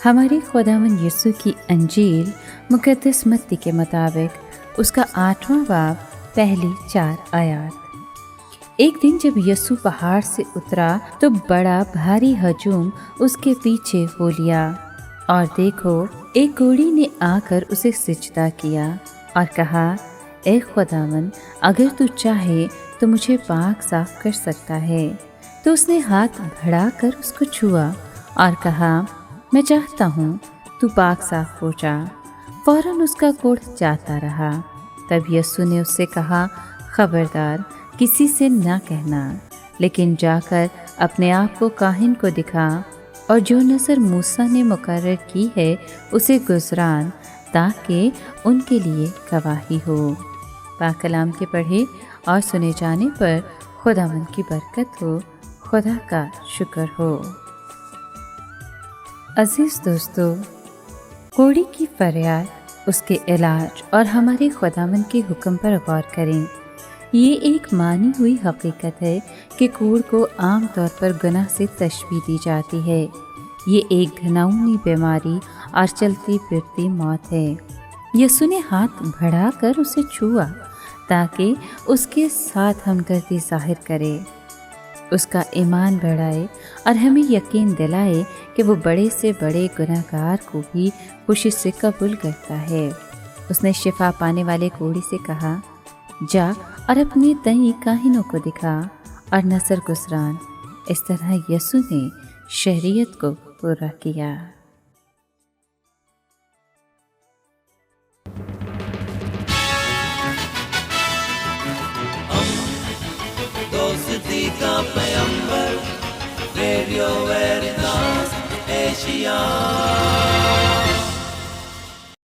हमारे खुदावंद यीशु की अंजील मुक़द्दस मत्ती के मुताबिक उसका 8वां बाब पहली 4 आयत। एक दिन जब यीशु पहाड़ से उतरा तो बड़ा भारी हजूम उसके पीछे हो लिया, और देखो एक घोड़ी ने आकर उसे सिजदा किया और कहा, ए खुदावंद, अगर तू चाहे तो मुझे पाक साफ कर सकता है। तो उसने हाथ बढ़ाकर उसको छुआ और कहा, मैं चाहता हूँ, तू पाक साफ हो जा। फौरन उसका कोढ़ जाता रहा। तब यीशु ने उससे कहा, खबरदार, किसी से ना कहना, लेकिन जाकर अपने आप को काहिन को दिखा और जो नज़र मूसा ने मुकर्रर की है उसे गुज़रान, ताकि उनके लिए गवाही हो। पाक कलाम के पढ़े और सुने जाने पर खुदावंद की बरकत हो। खुदा का शुक्र हो। अजीज़ दोस्तों, कोढ़ी की फरियाद, उसके इलाज और हमारे खुदावंद के हुक्म पर गौर करें। ये एक मानी हुई हकीकत है कि कोढ़ को आम तौर पर गुनाह से तशबीह दी जाती है। ये एक घिनौनी बीमारी और चलती फिरती मौत है। यीशु ने हाथ बढ़ाकर उसे छुआ ताकि उसके साथ हमदर्दी जाहिर करे, उसका ईमान बढ़ाए और हमें यकीन दिलाए कि वो बड़े से बड़े गुनहगार को भी खुशी से कबूल करता है। उसने शिफा पाने वाले कोढ़ी से कहा, जा और अपनी दई काहिनों को दिखा और नज़र गुज़रान। इस तरह यीशु ने शरीयत को पूरा किया। दोस्ती का पैगंबर, रेडियो वेरितास एशिया।